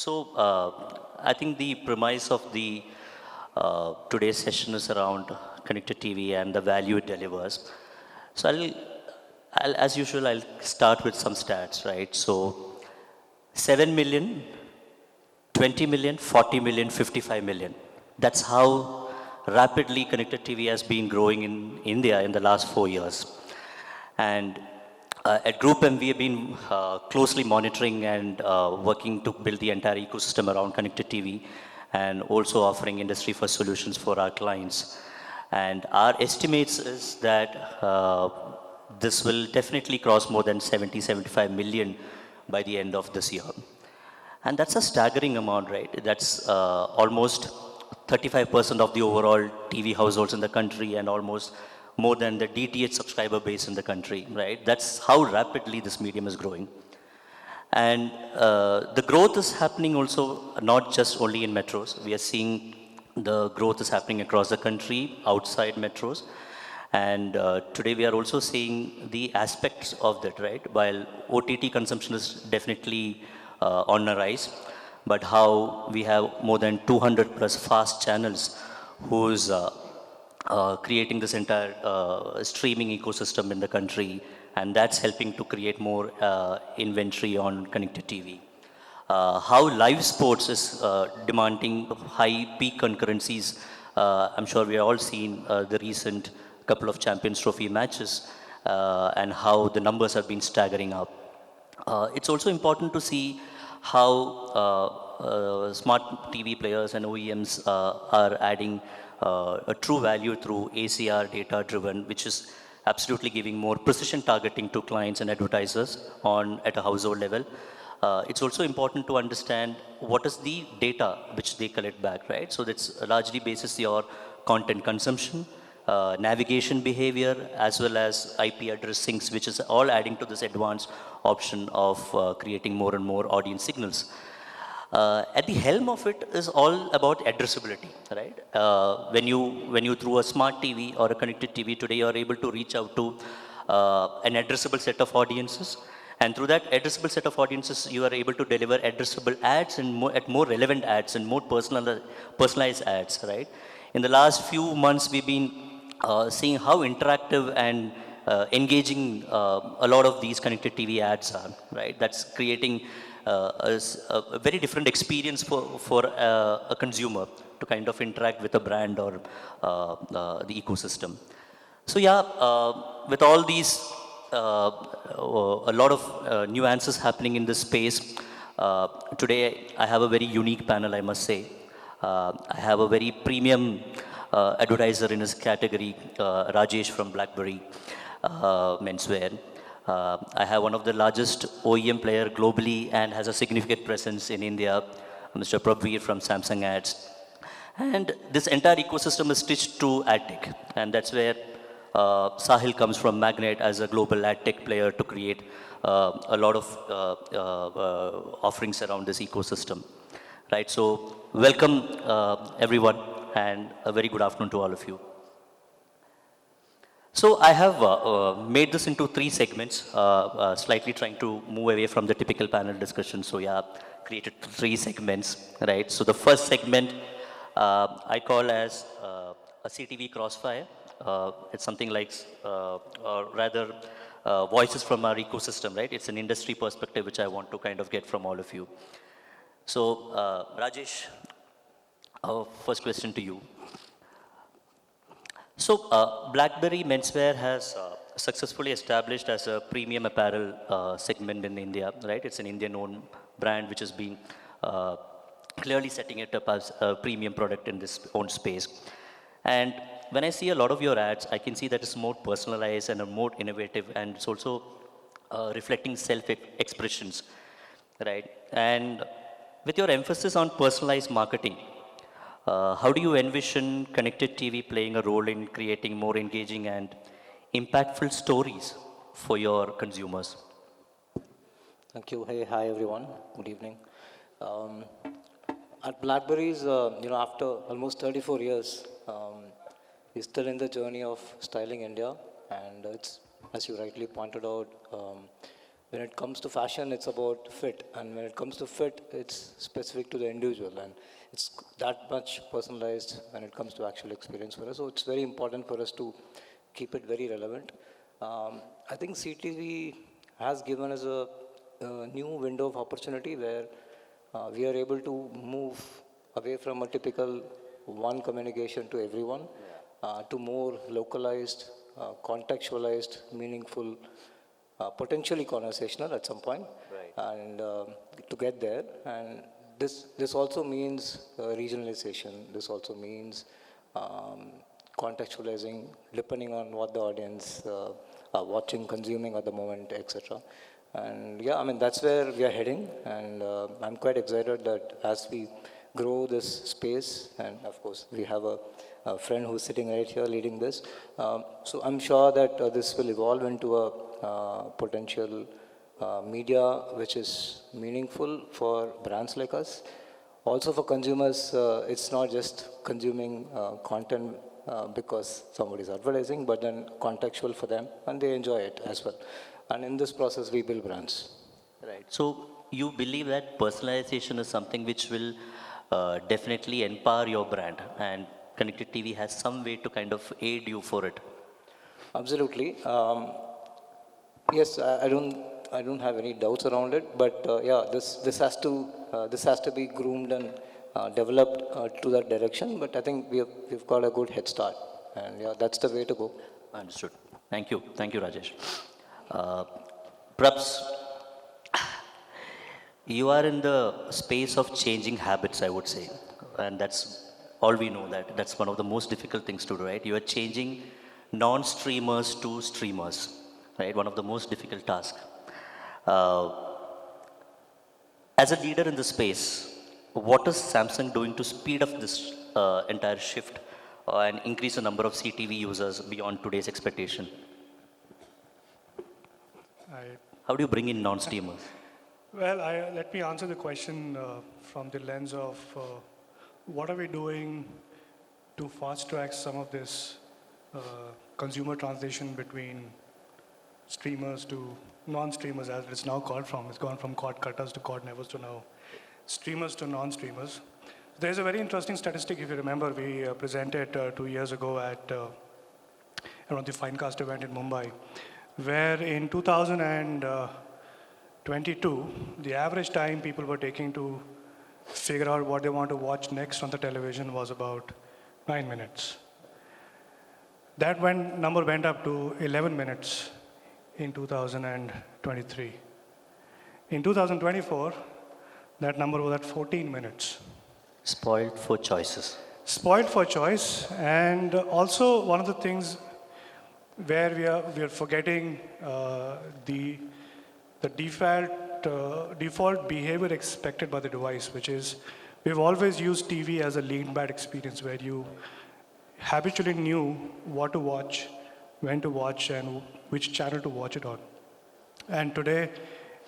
So, I think the premise of the today's session is around connected TV and the value it delivers. So, as usual, I'll start with some stats, right? So, 7 million, 20 million, 40 million, 55 million. That's how rapidly connected TV has been growing in India in the last 4 years. And at Group M, we have been closely monitoring and working to build the entire ecosystem around connected TV and also offering industry first solutions for our clients. And our estimates is that this will definitely cross more than 70, 75 million by the end of this year. And that's a staggering amount, right? That's almost 35% of the overall TV households in the country and almost more than the DTH subscriber base in the country, right? That's how rapidly this medium is growing. And the growth is happening also not just only in metros. We are seeing the growth is happening across the country, outside metros. And today we are also seeing the aspects of that, right? While OTT consumption is definitely on the rise, but how we have more than 200 plus fast channels who's creating this entire streaming ecosystem in the country, and that's helping to create more inventory on connected TV. How live sports is demanding high peak concurrencies. I'm sure we have all seen the recent couple of Champions Trophy matches and how the numbers have been staggering up. It's also important to see how smart TV players and OEMs are adding a true value through ACR data driven, which is absolutely giving more precision targeting to clients and advertisers at a household level. It's also important to understand what is the data which they collect back, right? So that's largely basis your content consumption, navigation behavior, as well as IP address syncs, which is all adding to this advanced option of creating more and more audience signals. At the helm of it is all about addressability, right? When you through a smart TV or a connected TV today, you are able to reach out to an addressable set of audiences, and through that addressable set of audiences, you are able to deliver addressable ads and more relevant ads and more personalized ads, right? In the last few months, we've been seeing how interactive and engaging a lot of these connected TV ads are, right? That's creating a very different experience for a consumer to kind of interact with a brand or the ecosystem. So yeah, with all these, a lot of nuances happening in this space, today I have a very unique panel, I must say. I have a very premium advertiser in his category, Rajesh from BlackBerry Menswear. I have one of the largest OEM player globally and has a significant presence in India, Mr. Prabhveer from Samsung Ads. And this entire ecosystem is stitched to ad tech, and that's where Sahil comes from Magnet as a global ad tech player to create a lot of offerings around this ecosystem. Right, so welcome everyone, and a very good afternoon to all of you. So I have made this into 3 segments, slightly trying to move away from the typical panel discussion. So yeah, created 3 segments, right? So the first segment I call as a CTV crossfire. It's something like, or rather, voices from our ecosystem, right? It's an industry perspective which I want to kind of get from all of you. So Rajesh, our first question to you. So, BlackBerry Menswear has successfully established as a premium apparel segment in India, right? It's an Indian-owned brand which has been clearly setting it up as a premium product in this own space. And when I see a lot of your ads, I can see that it's more personalized and more innovative, and it's also reflecting self-expressions, right? And with your emphasis on personalized marketing, how do you envision connected TV playing a role in creating more engaging and impactful stories for your consumers? Thank you. Hey, hi everyone. Good evening. At BlackBerry's, after almost 34 years, we're still in the journey of styling India, and it's, as you rightly pointed out, when it comes to fashion, it's about fit, and when it comes to fit, it's specific to the individual, and it's that much personalized when it comes to actual experience for us. So it's very important for us to keep it very relevant. I think CTV has given us a new window of opportunity where we are able to move away from a typical one communication to everyone to more localized, contextualized, meaningful, potentially conversational at some point, and to get there. And this also means regionalization. This also means contextualizing depending on what the audience are watching, consuming at the moment, etc. And yeah, I mean that's where we are heading, and I'm quite excited that as we grow this space, and of course we have a friend who's sitting right here leading this. So I'm sure that this will evolve into a potential media which is meaningful for brands like us. Also for consumers, it's not just consuming content because somebody's advertising, but then contextual for them, and they enjoy it as well. And in this process, we build brands. Right. So you believe that personalization is something which will definitely empower your brand, and connected TV has some way to kind of aid you for it. Absolutely. Yes, I don't have any doubts around it, but yeah, this has to be groomed and developed to that direction. But I think we've got a good head start, and yeah, that's the way to go. Understood. Thank you, Rajesh. Uh, Perhaps you are in the space of changing habits, I would say, and that's all we know. That's one of the most difficult things to do, right? You are changing non-streamers to streamers, right? One of the most difficult tasks. Uh, as a leader in the space, what is Samsung doing to speed up this entire shift and increase the number of CTV users beyond today's expectation? I, How do you bring in non-streamers? let me answer the question from the lens of what are we doing to fast track some of this consumer transition between streamers to non-streamers, as it's now called from. It's gone from cord cutters to cord nevers to now streamers to non-streamers. There's a very interesting statistic, if you remember, we presented 2 years ago at around the Finecast event in Mumbai, where in 2022, the average time people were taking to figure out what they want to watch next on the television was about 9 minutes. That number went up to 11 minutes in 2023. In 2024, that number was at 14 minutes. Spoiled for choices. Spoiled for choice, and also one of the things where we are forgetting the default behavior expected by the device, which is we've always used TV as a lean back experience where you habitually knew what to watch, when to watch, and which channel to watch it on. And today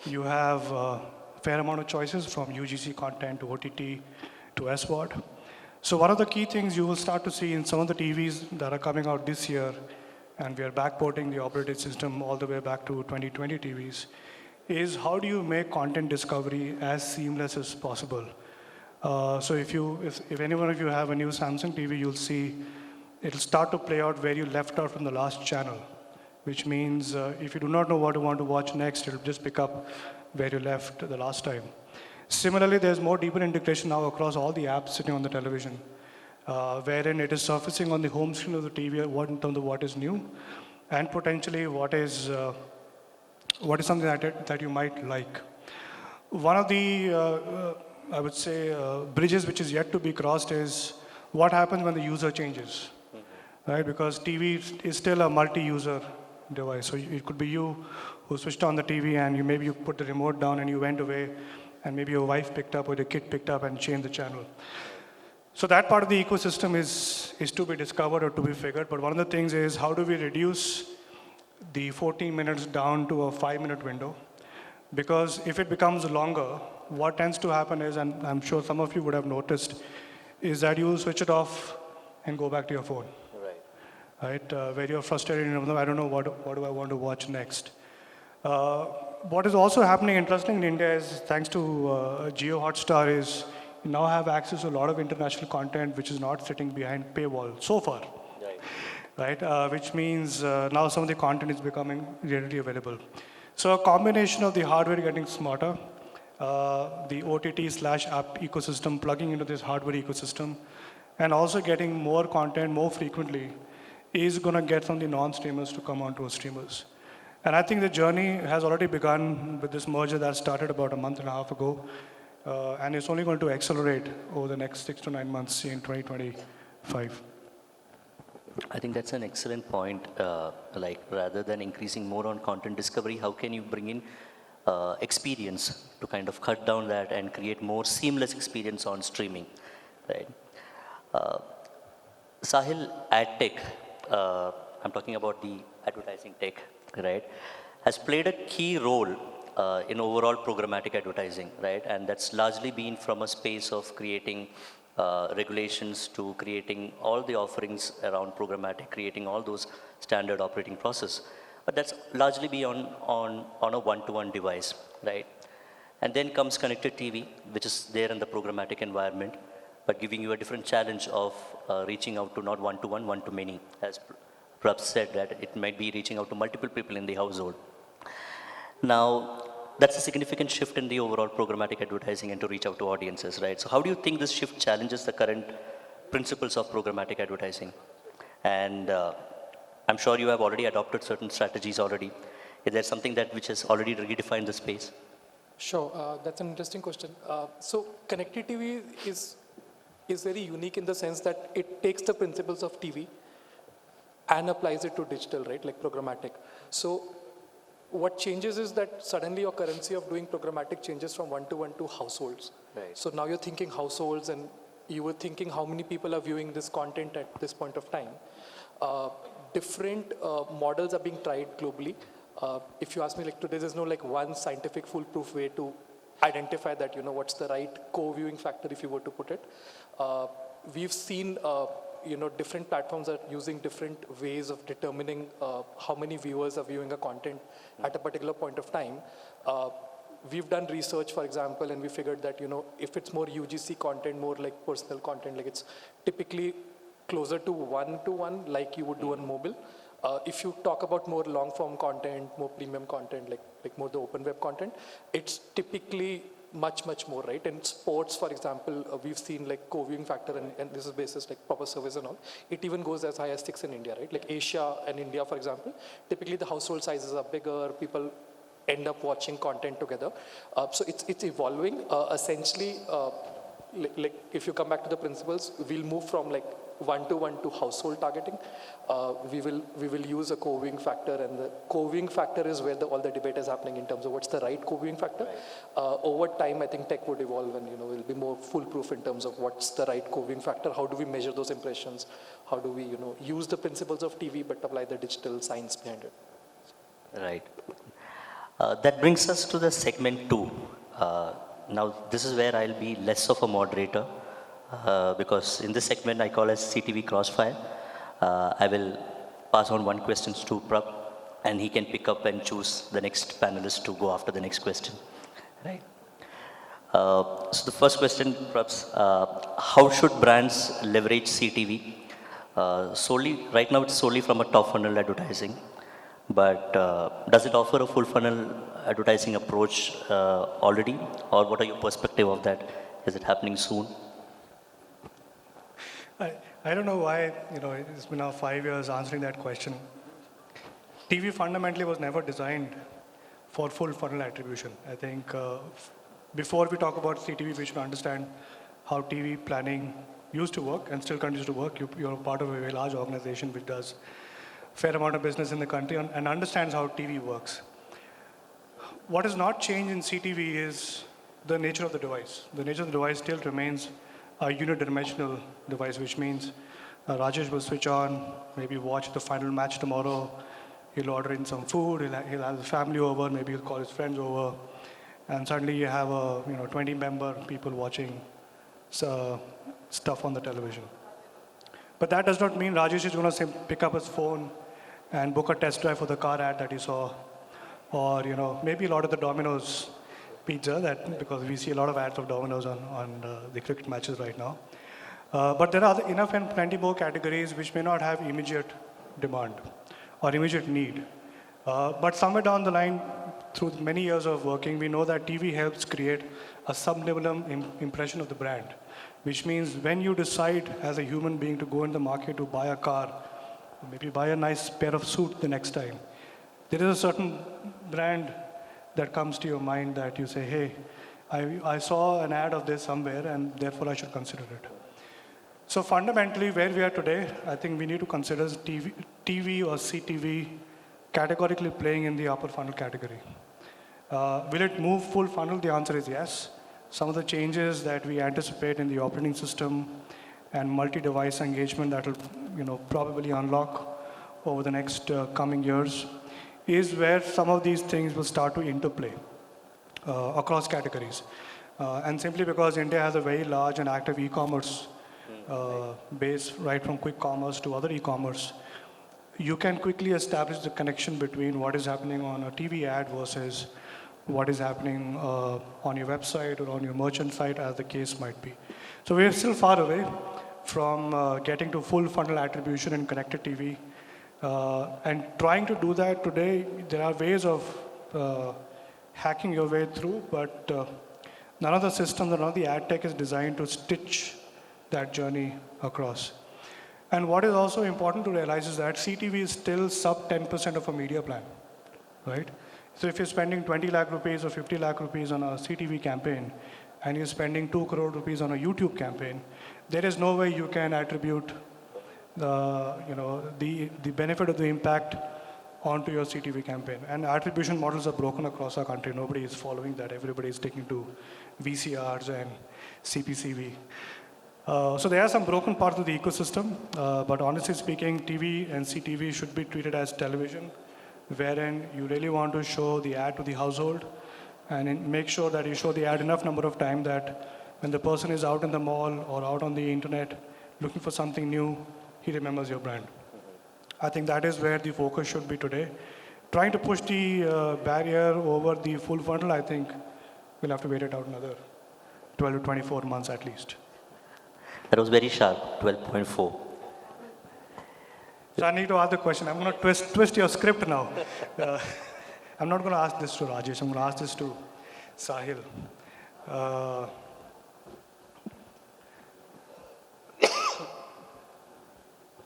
you have a fair amount of choices from UGC content to OTT to SVOD. So one of the key things you will start to see in some of the TVs that are coming out this year, and we are backporting the operating system all the way back to 2020 TVs, is how do you make content discovery as seamless as possible? So if any one of you have a new Samsung TV, you'll see it'll start to play out where you left out from the last channel, which means if you do not know what you want to watch next, it'll just pick up where you left the last time. Similarly, there's more deeper integration now across all the apps sitting on the television, wherein it is surfacing on the home screen of the TV in terms of what is new, and potentially what is something that you might like. One of the, I would say, bridges which is yet to be crossed is what happens when the user changes, right? Because TV is still a multi-user device. So it could be you who switched on the TV and maybe you put the remote down and you went away, and maybe your wife picked up or your kid picked up and changed the channel. So that part of the ecosystem is to be discovered or to be figured. But one of the things is how do we reduce the 14 minutes down to a 5-minute window? Because if it becomes longer, what tends to happen is, and I'm sure some of you would have noticed, is that you will switch it off and go back to your phone. Right? Where you're frustrated, I don't know what do I want to watch next. what is also happening interesting in India is thanks to Geo Hotstar is you now have access to a lot of international content which is not sitting behind paywall so far, right? Which means now some of the content is becoming readily available. So a combination of the hardware getting smarter, the OTT/app ecosystem plugging into this hardware ecosystem, and also getting more content more frequently is going to get some of the non-streamers to come onto our streamers. And I think the journey has already begun with this merger that started about a month and a half ago, and it's only going to accelerate over the next 6 to 9 months in 2025. I think that's an excellent point. Like rather than increasing more on content discovery, how can you bring in experience to kind of cut down that and create more seamless experience on streaming, right? Sahil, ad tech, I'm talking about the advertising tech, right, has played a key role in overall programmatic advertising, right? And that's largely been from a space of creating regulations to creating all the offerings around programmatic, creating all those standard operating process. But that's largely be on a one-to-one device, right? And then comes connected TV, which is there in the programmatic environment, but giving you a different challenge of reaching out to not one-to-one, one-to-many, as Prabh said, that it might be reaching out to multiple people in the household. Now, that's a significant shift in the overall programmatic advertising and to reach out to audiences, right? So how do you think this shift challenges the current principles of programmatic advertising? And I'm sure you have already adopted certain strategies already. Is there something that which has already redefined the space? Sure, that's an interesting question. So connected TV is very unique in the sense that it takes the principles of TV and applies it to digital, right, like programmatic. So what changes is that suddenly your currency of doing programmatic changes from one-to-one to households. Right. So now you're thinking households, and you were thinking how many people are viewing this content at this point of time. Different models are being tried globally. If you ask me, like today, there's no like one scientific foolproof way to identify that, you know, what's the right co-viewing factor if you were to put it. We've seen, different platforms are using different ways of determining how many viewers are viewing a content at a particular point of time. We've done research, for example, and we figured that, you know, if it's more UGC content, more like personal content, like it's typically closer to one-to-one like you would do on mobile. If you talk about more long-form content, more premium content, like more the open web content, it's typically much more, right? In sports, for example, we've seen like co-viewing factor, and this is basis like proper service and all. It even goes as high as 6 in India, right? Like Asia and India, for example, typically the household sizes are bigger, people end up watching content together. So it's evolving. Essentially, like if you come back to the principles, we'll move from like one-to-one to household targeting. We will use a co-viewing factor, and the co-viewing factor is where all the debate is happening in terms of what's the right co-viewing factor. Right. Over time, I think tech would evolve, and we'll be more foolproof in terms of what's the right co-viewing factor. How do we measure those impressions? How do we use the principles of TV but apply the digital science behind it? Right. That brings us to the segment 2. Now, this is where I'll be less of a moderator. Because in this segment I call as CTV Crossfire. I will pass on one question to Prab, and he can pick up and choose the next panelist to go after the next question. Right. So the first question, perhaps, how should brands leverage CTV? Solely, right now it's solely from a top funnel advertising, but does it offer a full funnel advertising approach already, or what are your perspective of that? Is it happening soon? I don't know why, it's been now 5 years answering that question. TV fundamentally was never designed for full funnel attribution. I think before we talk about CTV, we should understand how TV planning used to work and still continues to work. You're part of a very large organization which does a fair amount of business in the country and understands how TV works. What has not changed in CTV is the nature of the device. The nature of the device still remains a unidimensional device, which means Rajesh will switch on, maybe watch the final match tomorrow. He'll order in some food. He'll have his family over. Maybe he'll call his friends over, and suddenly you have 20-member people watching stuff on the television. But that does not mean Rajesh is going to pick up his phone and book a test drive for the car ad that he saw or maybe a lot of the Domino's pizza, that because we see a lot of ads of Domino's on the cricket matches right now. But there are enough and plenty more categories which may not have immediate demand or immediate need. But somewhere down the line, through many years of working, we know that TV helps create a subliminal impression of the brand, which means when you decide as a human being to go in the market to buy a car, maybe buy a nice pair of suit the next time, there is a certain brand that comes to your mind that you say, hey, I saw an ad of this somewhere and therefore I should consider it. So fundamentally, where we are today, I think we need to consider TV or CTV categorically playing in the upper funnel category. Will it move full funnel? The answer is yes. Some of the changes that we anticipate in the operating system and multi-device engagement that will probably unlock over the next coming years is where some of these things will start to interplay across categories. And simply because India has a very large and active e-commerce base, right from quick commerce to other e-commerce, you can quickly establish the connection between what is happening on a TV ad versus what is happening on your website or on your merchant site, as the case might be. So we're still far away from getting to full funnel attribution in connected TV. And trying to do that today, there are ways of hacking your way through, but none of the systems, none of the ad tech is designed to stitch that journey across. And what is also important to realize is that CTV is still sub 10% of a media plan, right? So if you're spending 20 lakh rupees or 50 lakh rupees on a CTV campaign, and you're spending 2 crore rupees on a YouTube campaign, there is no way you can attribute the benefit of the impact onto your CTV campaign. And attribution models are broken across our country. Nobody is following that. Everybody is sticking to VCRs and CPCV. So there are some broken parts of the ecosystem, but honestly speaking, TV and CTV should be treated as television, wherein you really want to show the ad to the household and make sure that you show the ad enough number of times that when the person is out in the mall or out on the internet looking for something new, he remembers your brand. I think that is where the focus should be today. Trying to push the barrier over the full funnel, I think we'll have to wait it out another 12 to 24 months at least. That was very sharp, 12.4. So I need to ask the question. I'm going to twist your script now. I'm not going to ask this to Rajesh. I'm going to ask this to Sahil.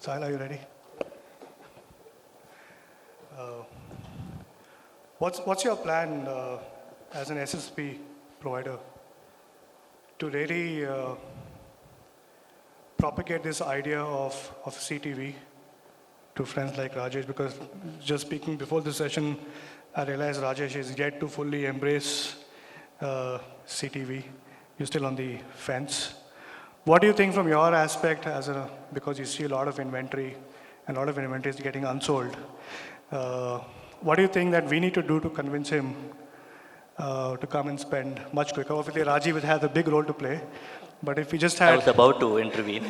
Sahil, are you ready? What's your plan as an SSP provider to really propagate this idea of CTV to friends like Rajesh? Because just speaking before the session, I realized Rajesh is yet to fully embrace CTV. You're still on the fence. What do you think from your aspect because you see a lot of inventory and a lot of inventory is getting unsold. What do you think that we need to do to convince him to come and spend much quicker? Obviously, Rajiv will have a big role to play. But if we just had... I was about to intervene.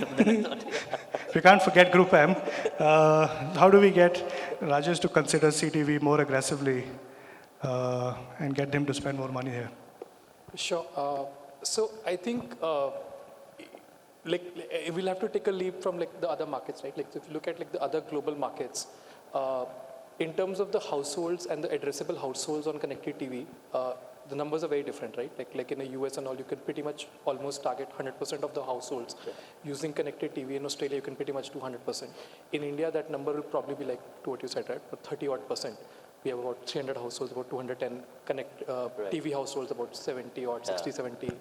We can't forget Group M. How do we get Rajesh to consider CTV more aggressively and get him to spend more money here? Sure. So I think we'll have to take a leap from the other markets, right? If you look at the other global markets, in terms of the households and the addressable households on connected TV, the numbers are very different, right? Like in the US and all, you can pretty much almost target 100% of the households. Using connected TV in Australia, you can pretty much do 100%. In India, that number will probably be to what you said, right? 30-odd%. We have about 300 households, about 210 TV households, about 70-odd, 60, 70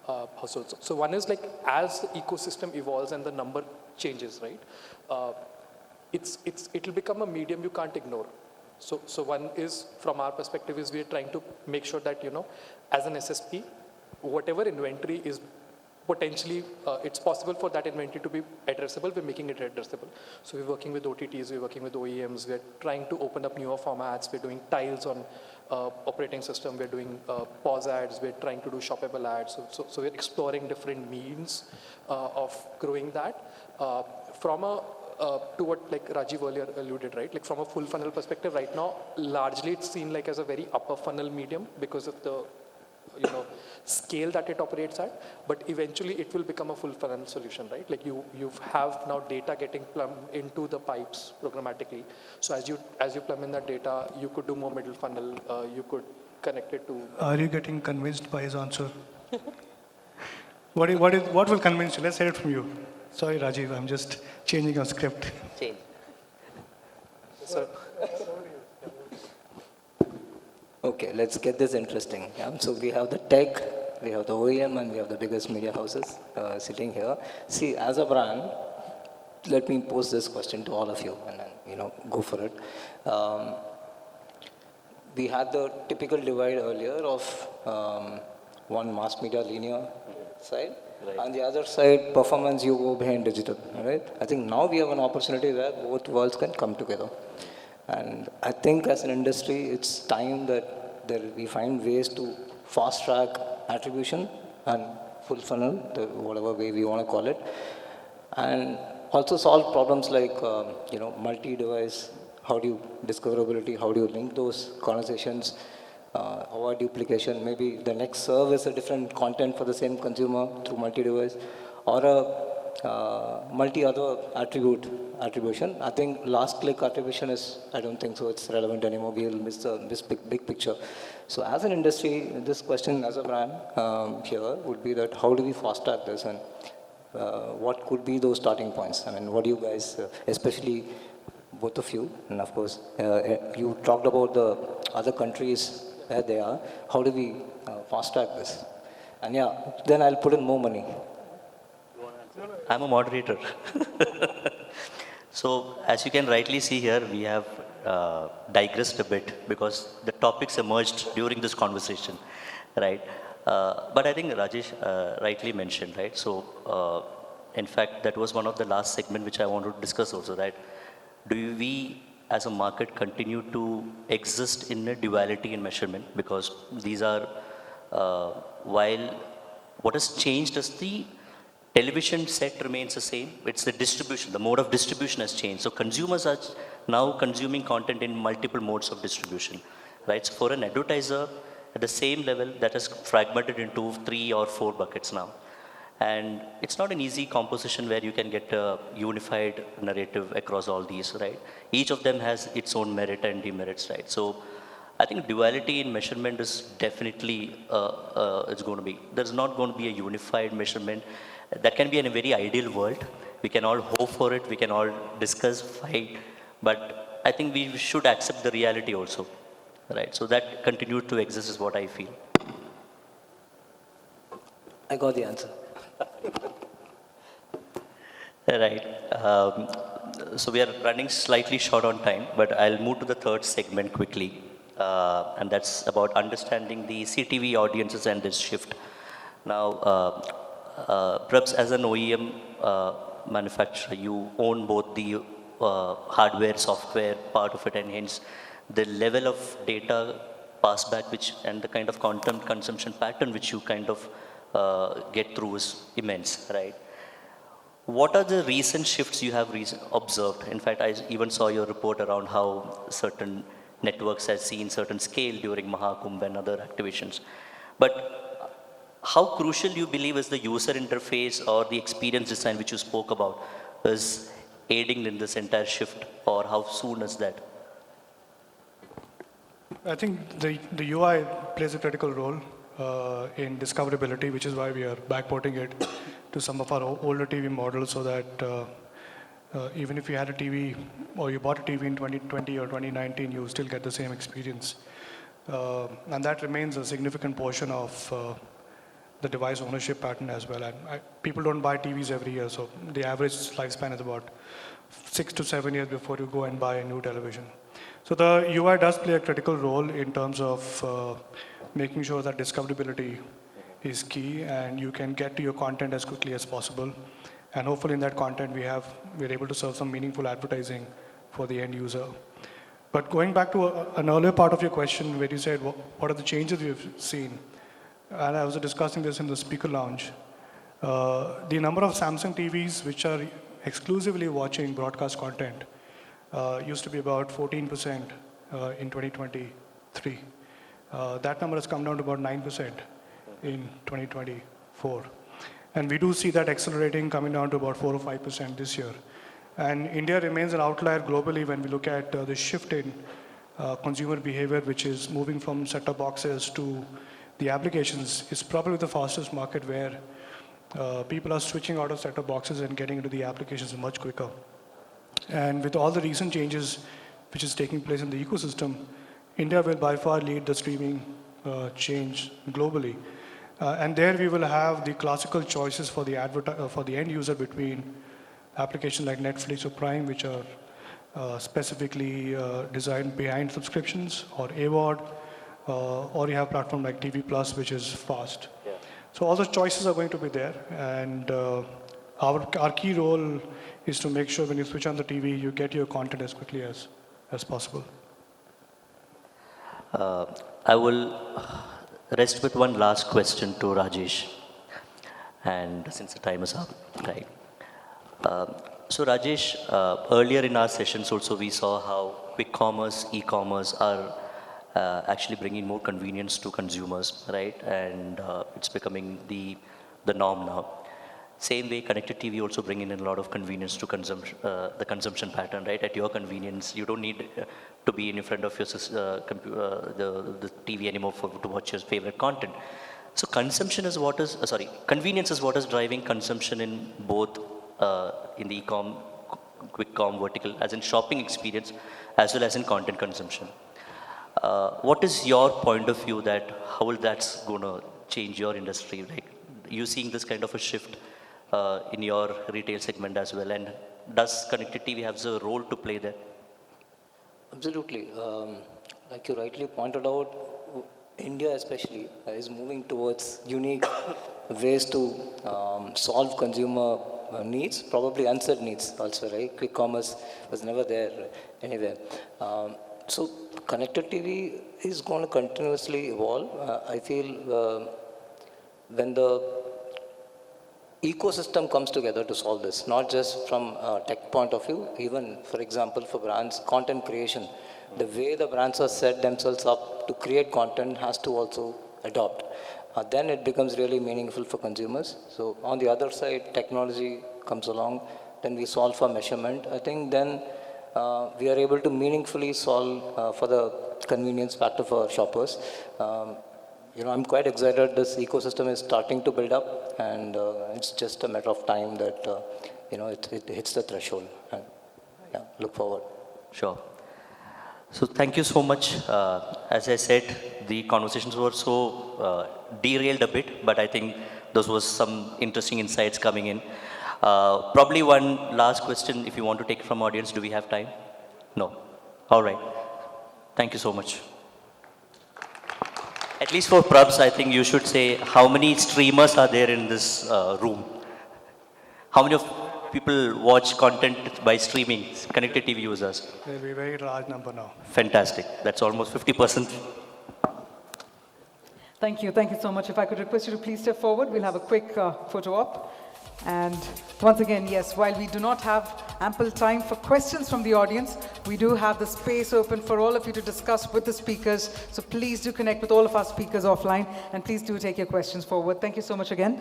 households. So one is as the ecosystem evolves and the number changes, right? It'll become a medium you can't ignore. So one is, from our perspective, is we are trying to make sure that, as an SSP, whatever inventory is potentially, it's possible for that inventory to be addressable, we're making it addressable. So we're working with OTTs, we're working with OEMs, we're trying to open up newer formats, we're doing tiles on operating system, we're doing pause ads, we're trying to do shoppable ads. So we're exploring different means of growing that. From a to what like Rajiv earlier alluded, right? Like from a full funnel perspective, right now, largely it's seen like as a very upper funnel medium because of the scale that it operates at, but eventually it will become a full funnel solution, right? Like you have now data getting plumbed into the pipes programmatically. So as you plumb in that data, you could do more middle funnel, you could connect it to. Are you getting convinced by his answer? What will convince you? Let's hear it from you. Sorry, Rajiv, I'm just changing your script. Change. So, Okay, let's get this interesting. So we have the tech, we have the OEM, and we have the biggest media houses sitting here. See, as a brand, let me pose this question to all of you, and then go for it. We had the typical divide earlier of one mass media linear side, Right. and the other side performance you go behind digital, right? I think now we have an opportunity where both worlds can come together. And I think as an industry, it's time that we find ways to fast track attribution and full funnel, whatever way we want to call it, and also solve problems like multi-device. How do you discoverability? How do you link those conversations? Avoid duplication. Maybe the next serve is a different content for the same consumer through multi-device, or a multi-other attribution. I think last click attribution I don't think so it's relevant anymore. We will miss this big picture. So as an industry, this question as a brand here would be that how do we fast track this, and what could be those starting points? I mean, what do you guys, especially both of you, and of course, you talked about the other countries where they are. How do we fast track this? And yeah, then I'll put in more money. I'm a moderator. So as you can rightly see here, we have digressed a bit because the topics emerged during this conversation, right? But I think Rajesh rightly mentioned, right? So in fact, that was one of the last segment which I wanted to discuss also, right? Do we as a market continue to exist in a duality in measurement? Because these are, while what has changed is the television set remains the same. It's the distribution, the mode of distribution has changed. So consumers are now consuming content in multiple modes of distribution, right? So for an advertiser, at the same level, that is fragmented into 3 or 4 buckets now. And it's not an easy composition where you can get a unified narrative across all these, right? Each of them has its own merit and demerits, right? So I think duality in measurement is definitely, it's going to be, there's not going to be a unified measurement. That can be in a very ideal world. We can all hope for it, we can all discuss, fight, but I think we should accept the reality also, right? So that continues to exist is what I feel. I got the answer. Right. So we are running slightly short on time, but I'll move to the third segment quickly. And that's about understanding the CTV audiences and this shift. Now, perhaps as an OEM manufacturer, you own both the hardware, software part of it, and hence the level of data pass back and the kind of content consumption pattern which you kind of get through is immense, right? What are the recent shifts you have observed? In fact, I even saw your report around how certain networks have seen certain scale during Mahakumbh and other activations. But how crucial you believe is the user interface or the experience design which you spoke about is aiding in this entire shift, or how soon is that? I think the UI plays a critical role in discoverability, which is why we are backporting it to some of our older TV models, so that even if you had a TV or you bought a TV in 2020 or 2019, you still get the same experience. And that remains a significant portion of the device ownership pattern as well. And people don't buy TVs every year, so the average lifespan is about 6 to 7 years before you go and buy a new television. So the UI does play a critical role in terms of making sure that discoverability is key and you can get to your content as quickly as possible. And hopefully in that content we're able to serve some meaningful advertising for the end user. But going back to an earlier part of your question where you said, what are the changes we've seen? And I was discussing this in the speaker lounge. The number of Samsung TVs which are exclusively watching broadcast content used to be about 14% in 2023. That number has come down to about 9% in 2024. And we do see that accelerating, coming down to about 4 or 5% this year. And India remains an outlier globally when we look at the shift in consumer behavior, which is moving from set-top boxes to the applications. It's probably the fastest market where people are switching out of set-top boxes and getting into the applications much quicker. And with all the recent changes which is taking place in the ecosystem, India will by far lead the streaming change globally. And there we will have the classical choices for the end user between applications like Netflix or Prime, which are specifically designed behind subscriptions, or AVOD, or you have platform like TV Plus, which is fast. Yeah. So all the choices are going to be there, and our key role is to make sure when you switch on the TV, you get your content as quickly as possible. I will rest with one last question to Rajesh, and since the time is up, right? So Rajesh, earlier in our sessions also we saw how quick commerce, e-commerce are actually bringing more convenience to consumers, right? And it's becoming the norm now. Same way, connected TV also bringing in a lot of convenience to the consumption pattern, right? At your convenience, you don't need to be in front of your the TV anymore to watch your favorite content. So consumption is what is, convenience is what is driving consumption in both in the e-com, quick com vertical, as in shopping experience, as well as in content consumption. What is your point of view that how will that's going to change your industry? Like, you seeing this kind of a shift in your retail segment as well, and does connected TV have a role to play there? Absolutely. Like you rightly pointed out, India especially is moving towards unique ways to solve consumer needs, probably unsaid needs also, right? Quick commerce was never there anywhere. So connected TV is going to continuously evolve. I feel when the ecosystem comes together to solve this, not just from a tech point of view, even, for example, for brands, content creation. The way the brands are set themselves up to create content has to also adopt. Then it becomes really meaningful for consumers. So on the other side, technology comes along, then we solve for measurement. I think then we are able to meaningfully solve for the convenience factor for shoppers. I'm quite excited this ecosystem is starting to build up, and it's just a matter of time that, it hits the threshold. And yeah, look forward. Sure. So thank you so much. As I said, the conversations were so derailed a bit, but I think those was some interesting insights coming in. Probably one last question, if you want to take from audience, do we have time? No. All right. Thank you so much. At least for Prabs, I think you should say how many streamers are there in this room? How many of people watch content by streaming, connected TV users? There will be a very large number now. Fantastic. That's almost 50%. Thank you so much. If I could request you to please step forward, we'll have a quick photo op. And once again, yes, while we do not have ample time for questions from the audience, we do have the space open for all of you to discuss with the speakers. So please do connect with all of our speakers offline, and please do take your questions forward. Thank you so much again.